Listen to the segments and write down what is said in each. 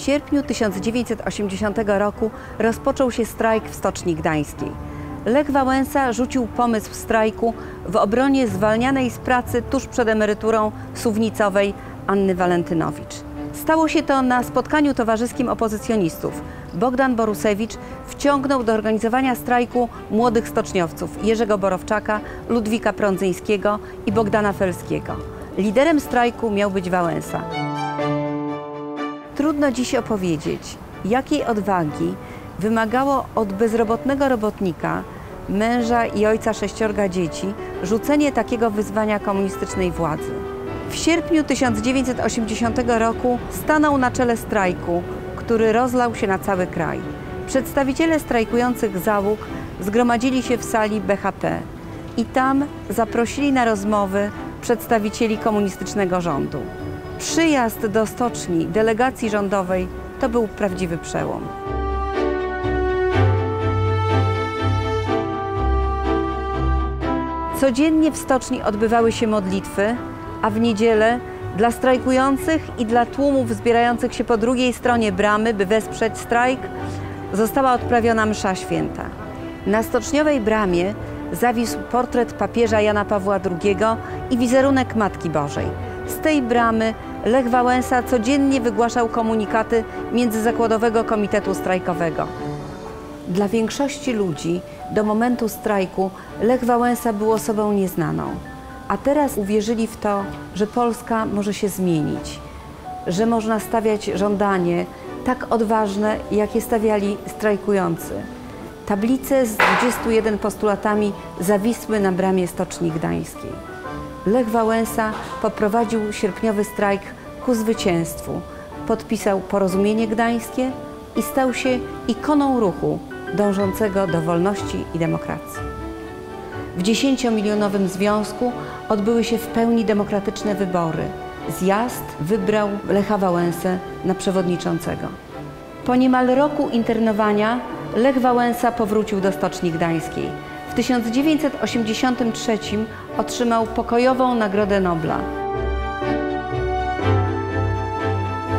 sierpniu 1980 roku rozpoczął się strajk w Stoczni Gdańskiej. Lech Wałęsa rzucił pomysł strajku w obronie zwalnianej z pracy tuż przed emeryturą suwnicowej Anny Walentynowicz. Stało się to na spotkaniu towarzyskim opozycjonistów. Bogdan Borusewicz wciągnął do organizowania strajku młodych stoczniowców Jerzego Borowczaka, Ludwika Prądzyńskiego i Bogdana Felskiego. Liderem strajku miał być Wałęsa. Trudno dziś opowiedzieć, jakiej odwagi wymagało od bezrobotnego robotnika, męża i ojca 6 dzieci, rzucenie takiego wyzwania komunistycznej władzy. W sierpniu 1980 roku stanął na czele strajku, który rozlał się na cały kraj. Przedstawiciele strajkujących załóg zgromadzili się w sali BHP i tam zaprosili na rozmowy przedstawicieli komunistycznego rządu. Przyjazd do stoczni delegacji rządowej to był prawdziwy przełom. Codziennie w stoczni odbywały się modlitwy, a w niedzielę dla strajkujących i dla tłumów zbierających się po drugiej stronie bramy, by wesprzeć strajk, została odprawiona msza święta. Na stoczniowej bramie zawisł portret papieża Jana Pawła II i wizerunek Matki Bożej. Z tej bramy Lech Wałęsa codziennie wygłaszał komunikaty Międzyzakładowego Komitetu Strajkowego. Dla większości ludzi do momentu strajku Lech Wałęsa był osobą nieznaną, a teraz uwierzyli w to, że Polska może się zmienić, że można stawiać żądanie tak odważne, jakie stawiali strajkujący. Tablice z 21 postulatami zawisły na bramie Stoczni Gdańskiej. Lech Wałęsa poprowadził sierpniowy strajk ku zwycięstwu, podpisał Porozumienie Gdańskie i stał się ikoną ruchu dążącego do wolności i demokracji. W 10-milionowym związku odbyły się w pełni demokratyczne wybory. Zjazd wybrał Lecha Wałęsę na przewodniczącego. Po niemal roku internowania Lech Wałęsa powrócił do Stoczni Gdańskiej. W 1983 otrzymał pokojową Nagrodę Nobla.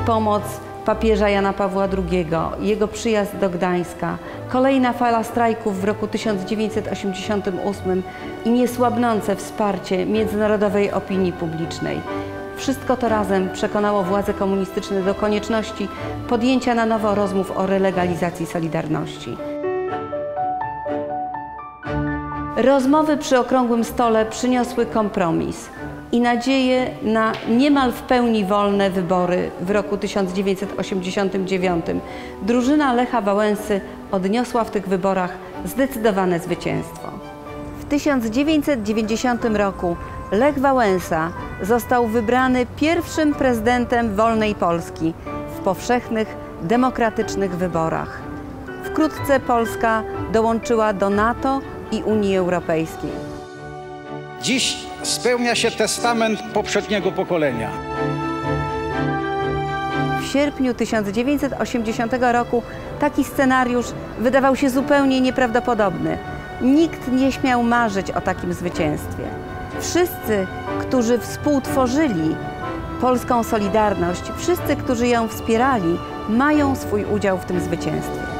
Pomoc papieża Jana Pawła II, jego przyjazd do Gdańska, kolejna fala strajków w roku 1988 i niesłabnące wsparcie międzynarodowej opinii publicznej. Wszystko to razem przekonało władze komunistyczne do konieczności podjęcia na nowo rozmów o relegalizacji Solidarności. Rozmowy przy okrągłym stole przyniosły kompromis i nadzieję na niemal w pełni wolne wybory w roku 1989. Drużyna Lecha Wałęsy odniosła w tych wyborach zdecydowane zwycięstwo. W 1990 roku Lech Wałęsa został wybrany pierwszym prezydentem wolnej Polski w powszechnych, demokratycznych wyborach. Wkrótce Polska dołączyła do NATO i Unii Europejskiej. Dziś spełnia się testament poprzedniego pokolenia. W sierpniu 1980 roku taki scenariusz wydawał się zupełnie nieprawdopodobny. Nikt nie śmiał marzyć o takim zwycięstwie. Wszyscy, którzy współtworzyli polską Solidarność, wszyscy, którzy ją wspierali, mają swój udział w tym zwycięstwie.